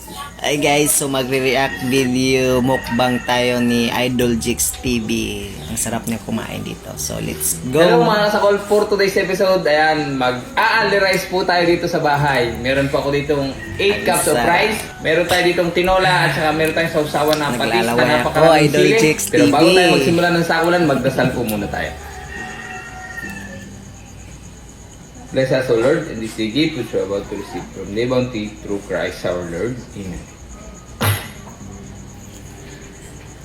Hi guys, so magre-react video mukbang tayo ni Idol Jix TV. Ang sarap niya kumain dito. So let's go. Hello mga kasakol, for today's episode, ayan, mag-aali rice po tayo dito sa bahay. Meron po ako ditong 8 cups of rice. Meron tayo ditong tinola at saka meron tayong sausawan na patis na Naglalaway napakaraming ako, Idol sili. Jix Pero bago TV. tayo magsimula ng sakulan, magdasal po muna tayo. Bless us, O Lord, and this day gift which we are about to receive from thy bounty through Christ our Lord. Amen.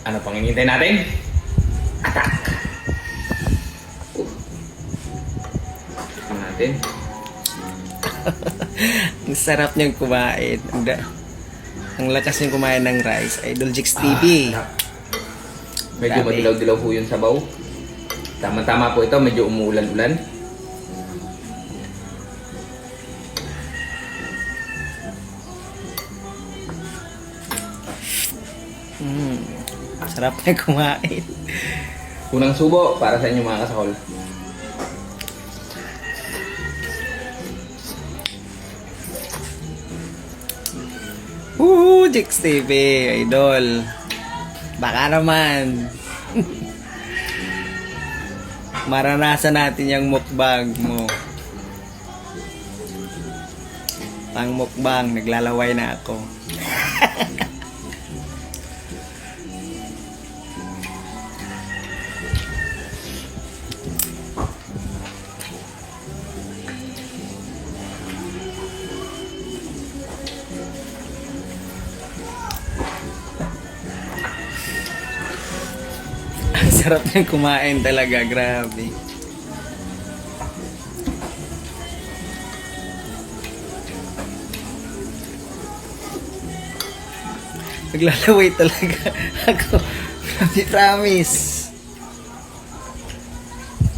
Ano pang hinihintay natin? Attack! Tignan natin. Ang sarap niyang kumain. Ang lakas niyang kumain ng rice. Idol Jix TV. Medyo Grabe. madilaw-dilaw po yung sabaw. Tama-tama po ito, medyo umuulan-ulan. Sarap niyang kumain. Unang subo para sa inyo mga kasakol. Jix TV, Idol. Baka naman. Maranasan natin yung mukbang mo. Pang mukbang, naglalaway na ako. Ang sarap ng kumain talaga, grabe. Naglalaway talaga ako. Promise.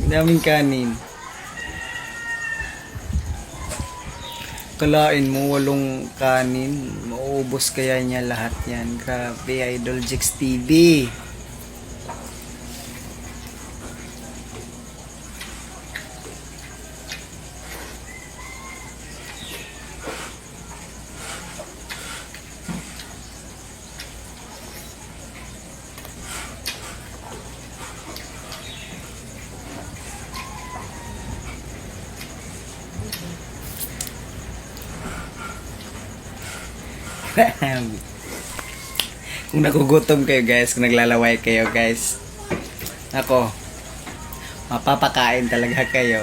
Ang daming kanin. Kalain mo 8 kanin. Mauubos kaya niya lahat yan. Grabe, Idol Jix TV. Kung nagugutom kayo guys, kung naglalaway kayo guys, ako, mapapakain talaga kayo.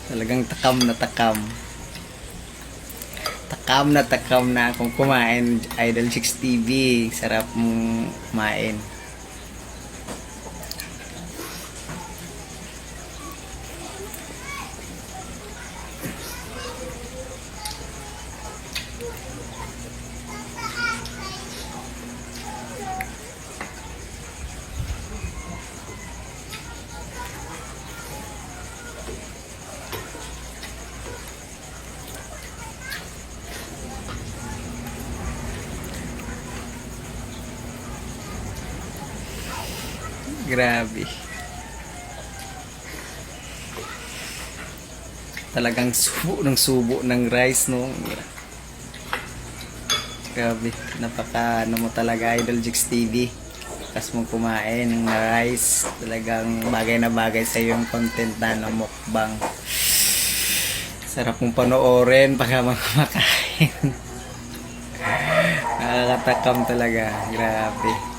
Talagang takam na takam. Takam na takam na kung kumain, Idol Jix TV. Sarap mong kumain. Grabe. Talagang subo ng rice, no? Grabe. Napaka ano mo talaga, Idol Jix TV. Kas mong kumain ng rice. Talagang bagay na bagay sa yung content na mukbang. Sarap mong panoorin pagka makakain. Nakakatakam talaga. Grabe.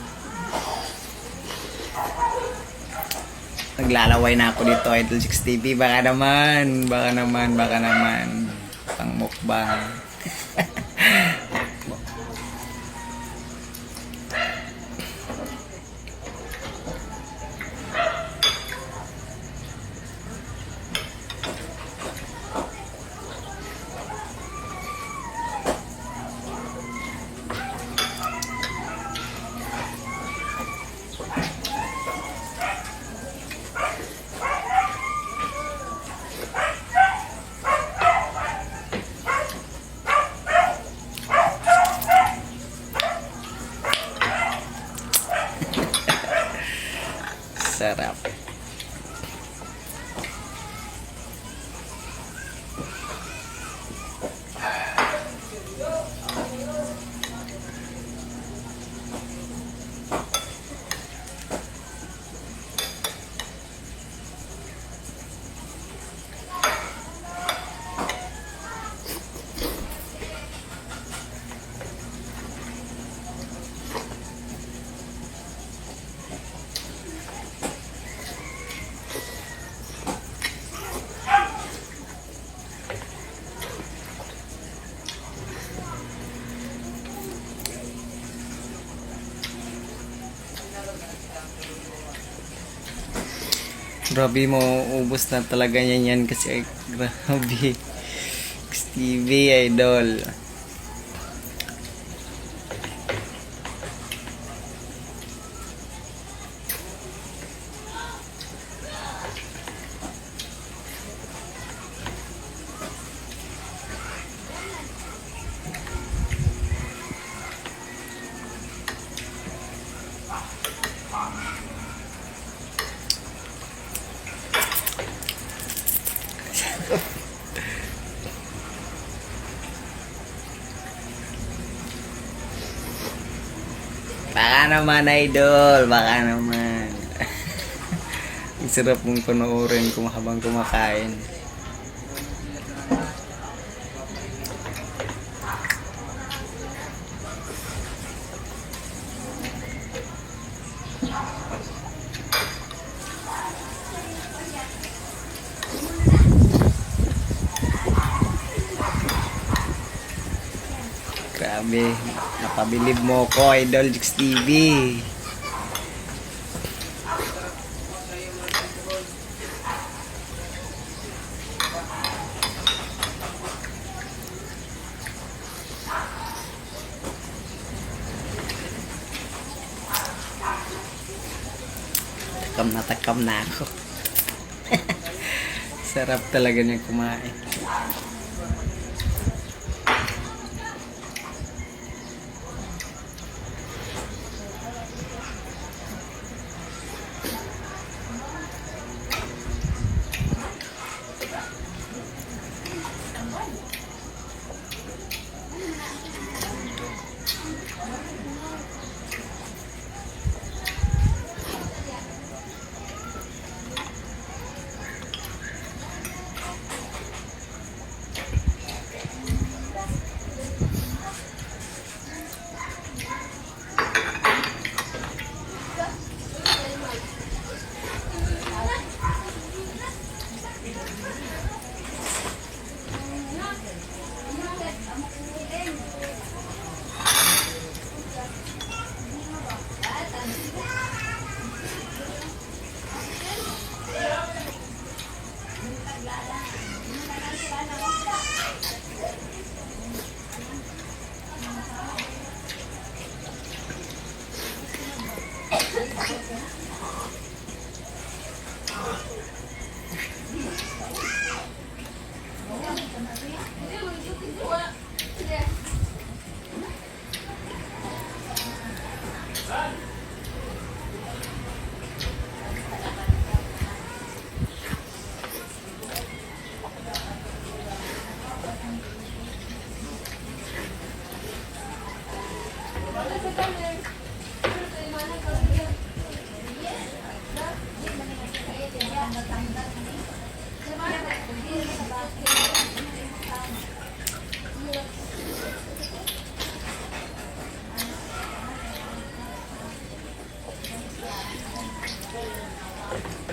Naglalaway na ako dito, Idol Jix TV. Baka naman. Pang mukbang. Grabe mo, ubos na talaga niyan yan kasi grabe. XTV idol. Baka naman idol, baka naman. Ang sarap mong panoorin kung habang kumakain. Grabe, napabilib mo ko, Idol Jix TV. Takam na ako. Sarap talaga niya kumain.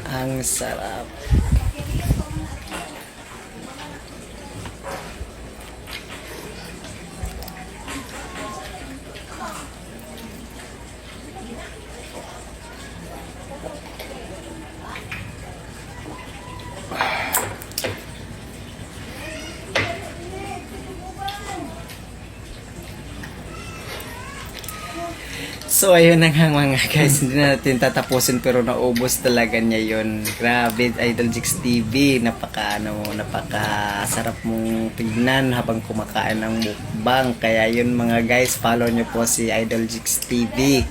Ang sarap. So ayun na nga mga guys, hindi na natin tatapusin pero naubos talaga niya yun. Grabe, Idol Jix TV, napaka sarap mong tignan habang kumakain ng mukbang. Kaya yun mga guys, follow nyo po si Idol Jix TV.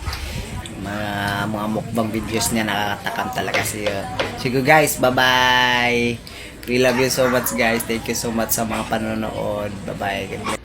Mga mukbang videos niya nakakatakam talaga siya. Sige guys, bye bye. We love you so much guys. Thank you so much sa mga panonood. Bye bye.